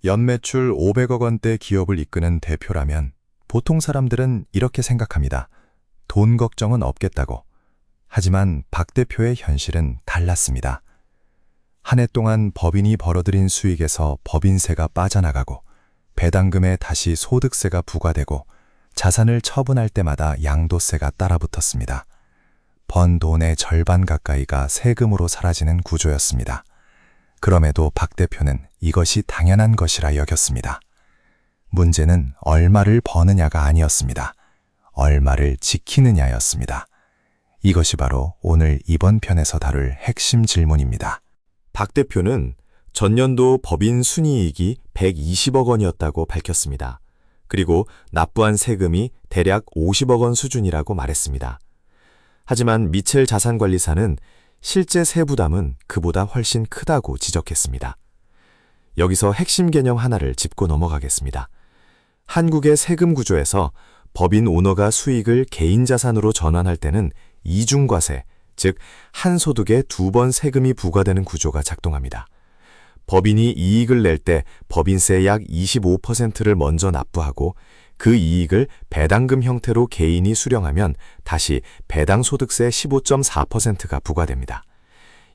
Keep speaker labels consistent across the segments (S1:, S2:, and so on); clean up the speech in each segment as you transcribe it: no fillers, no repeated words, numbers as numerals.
S1: 연매출 500억 원대 기업을 이끄는 대표라면 보통 사람들은 이렇게 생각합니다. 돈 걱정은 없겠다고. 하지만 박 대표의 현실은 달랐습니다. 한 해 동안 법인이 벌어들인 수익에서 법인세가 빠져나가고 배당금에 다시 소득세가 부과되고 자산을 처분할 때마다 양도세가 따라붙었습니다. 번 돈의 절반 가까이가 세금으로 사라지는 구조였습니다. 그럼에도 박 대표는 이것이 당연한 것이라 여겼습니다. 문제는 얼마를 버느냐가 아니었습니다. 얼마를 지키느냐였습니다. 이것이 바로 오늘 이번 편에서 다룰 핵심 질문입니다.
S2: 박 대표는 전년도 법인 순이익이 120억 원이었다고 밝혔습니다. 그리고 납부한 세금이 대략 50억 원 수준이라고 말했습니다. 하지만 미첼 자산관리사는 실제 세부담은 그보다 훨씬 크다고 지적했습니다. 여기서 핵심 개념 하나를 짚고 넘어가겠습니다. 한국의 세금 구조에서 법인 오너가 수익을 개인 자산으로 전환할 때는 이중과세, 즉 한 소득에 2번 세금이 부과되는 구조가 작동합니다. 법인이 이익을 낼 때 법인세 약 25%를 먼저 납부하고 그 이익을 배당금 형태로 개인이 수령하면 다시 배당소득세 15.4%가 부과됩니다.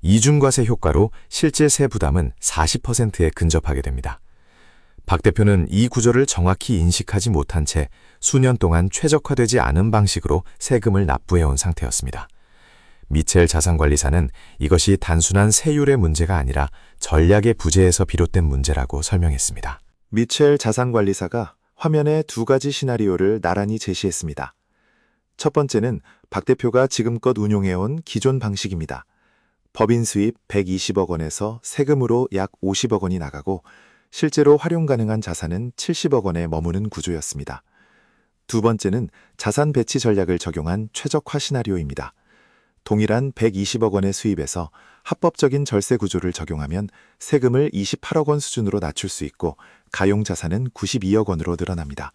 S2: 이중과세 효과로 실제 세부담은 40%에 근접하게 됩니다. 박 대표는 이 구조를 정확히 인식하지 못한 채 수년 동안 최적화되지 않은 방식으로 세금을 납부해온 상태였습니다. 미첼 자산관리사는 이것이 단순한 세율의 문제가 아니라 전략의 부재에서 비롯된 문제라고 설명했습니다.
S3: 미첼 자산관리사가 화면에 2가지 시나리오를 나란히 제시했습니다. 첫 번째는 박 대표가 지금껏 운용해온 기존 방식입니다. 법인 수입 120억 원에서 세금으로 약 50억 원이 나가고 실제로 활용 가능한 자산은 70억 원에 머무는 구조였습니다. 두 번째는 자산 배치 전략을 적용한 최적화 시나리오입니다. 동일한 120억 원의 수입에서 합법적인 절세 구조를 적용하면 세금을 28억 원 수준으로 낮출 수 있고 가용 자산은 92억 원으로 늘어납니다.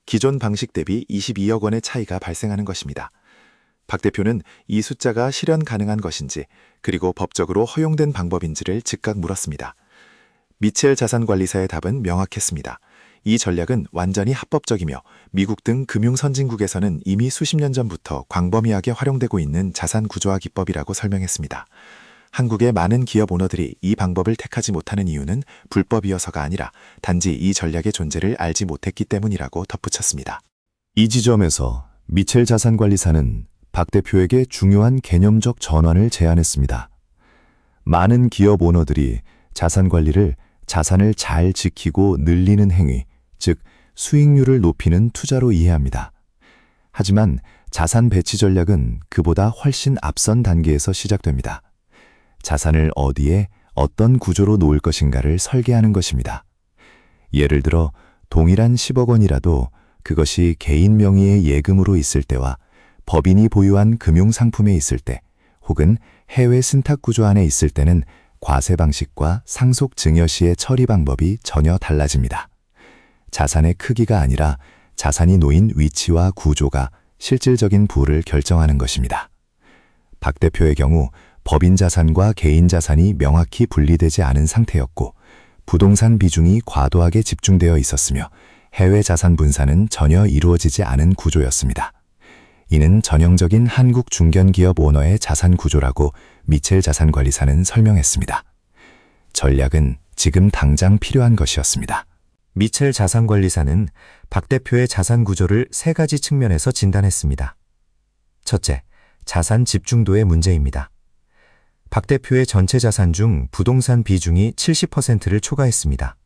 S3: 기존 방식 대비 22억 원의 차이가 발생하는 것입니다. 박 대표는 이 숫자가 실현 가능한 것인지 그리고 법적으로 허용된 방법인지를 즉각 물었습니다. 미첼 자산관리사의 답은 명확했습니다. 이 전략은 완전히 합법적이며 미국 등 금융 선진국에서는 이미 수십 년 전부터 광범위하게 활용되고 있는 자산 구조화 기법이라고 설명했습니다. 한국의 많은 기업 오너들이 이 방법을 택하지 못하는 이유는 불법이어서가 아니라 단지 이 전략의 존재를 알지 못했기 때문이라고 덧붙였습니다.
S1: 이 지점에서 미첼 자산관리사는 박 대표에게 중요한 개념적 전환을 제안했습니다. 많은 기업 오너들이 자산 관리를 자산을 잘 지키고 늘리는 행위, 즉 수익률을 높이는 투자로 이해합니다. 하지만 자산 배치 전략은 그보다 훨씬 앞선 단계에서 시작됩니다. 자산을 어디에 어떤 구조로 놓을 것인가를 설계하는 것입니다. 예를 들어 동일한 10억 원이라도 그것이 개인 명의의 예금으로 있을 때와 법인이 보유한 금융상품에 있을 때 혹은 해외 신탁 구조 안에 있을 때는 과세 방식과 상속 증여 시의 처리 방법이 전혀 달라집니다. 자산의 크기가 아니라 자산이 놓인 위치와 구조가 실질적인 부를 결정하는 것입니다. 박 대표의 경우 법인 자산과 개인 자산이 명확히 분리되지 않은 상태였고 부동산 비중이 과도하게 집중되어 있었으며 해외 자산 분산은 전혀 이루어지지 않은 구조였습니다. 이는 전형적인 한국 중견기업 오너의 자산 구조라고 미첼 자산관리사는 설명했습니다. 전략은 지금 당장 필요한 것이었습니다.
S2: 미첼 자산관리사는 박 대표의 자산 구조를 3가지 측면에서 진단했습니다. 첫째, 자산 집중도의 문제입니다. 박 대표의 전체 자산 중 부동산 비중이 70%를 초과했습니다.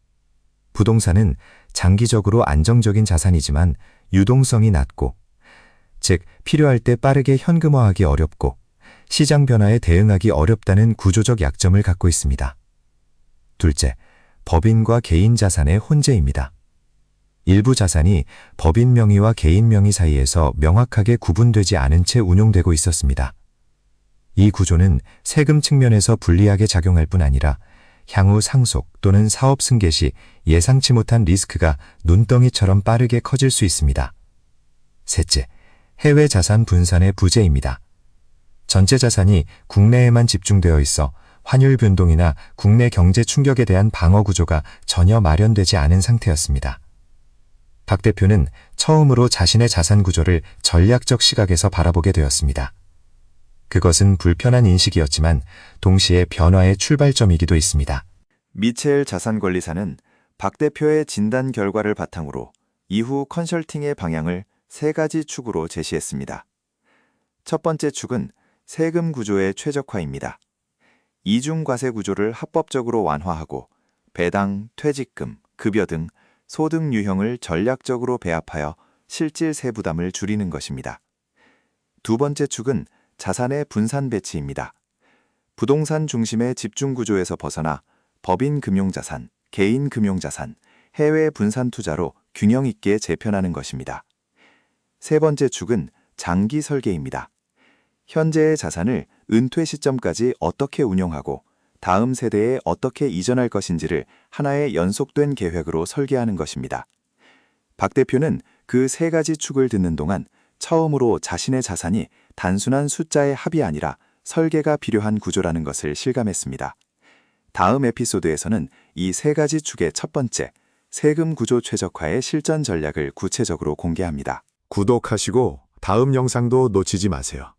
S2: 부동산은 장기적으로 안정적인 자산이지만 유동성이 낮고 즉 필요할 때 빠르게 현금화하기 어렵고 시장 변화에 대응하기 어렵다는 구조적 약점을 갖고 있습니다. 둘째, 법인과 개인 자산의 혼재입니다. 일부 자산이 법인 명의와 개인 명의 사이에서 명확하게 구분되지 않은 채 운용되고 있었습니다. 이 구조는 세금 측면에서 불리하게 작용할 뿐 아니라 향후 상속 또는 사업 승계 시 예상치 못한 리스크가 눈덩이처럼 빠르게 커질 수 있습니다. 셋째, 해외 자산 분산의 부재입니다. 전체 자산이 국내에만 집중되어 있어
S4: 환율 변동이나 국내 경제 충격에 대한 방어 구조가 전혀 마련되지 않은 상태였습니다. 박 대표는 처음으로 자신의 자산 구조를 전략적 시각에서 바라보게 되었습니다. 그것은 불편한 인식이었지만 동시에 변화의 출발점이기도 했습니다.
S3: 미첼 자산관리사는 박 대표의 진단 결과를 바탕으로 이후 컨설팅의 방향을 3가지 축으로 제시했습니다. 첫 번째 축은 세금 구조의 최적화입니다. 이중과세 구조를 합법적으로 완화하고 배당, 퇴직금, 급여 등 소득 유형을 전략적으로 배합하여 실질 세부담을 줄이는 것입니다. 두 번째 축은 자산의 분산 배치입니다. 부동산 중심의 집중 구조에서 벗어나 법인 금융자산, 개인 금융자산, 해외 분산 투자로 균형 있게 재편하는 것입니다. 세 번째 축은 장기 설계입니다. 현재의 자산을 은퇴 시점까지 어떻게 운용하고 다음 세대에 어떻게 이전할 것인지를 하나의 연속된 계획으로 설계하는 것입니다. 박 대표는 그 3가지 축을 듣는 동안 처음으로 자신의 자산이 단순한 숫자의 합이 아니라 설계가 필요한 구조라는 것을 실감했습니다. 다음 에피소드에서는 이 3가지 축의 첫 번째, 세금 구조 최적화의 실전 전략을 구체적으로 공개합니다.
S2: 구독하시고 다음 영상도 놓치지 마세요.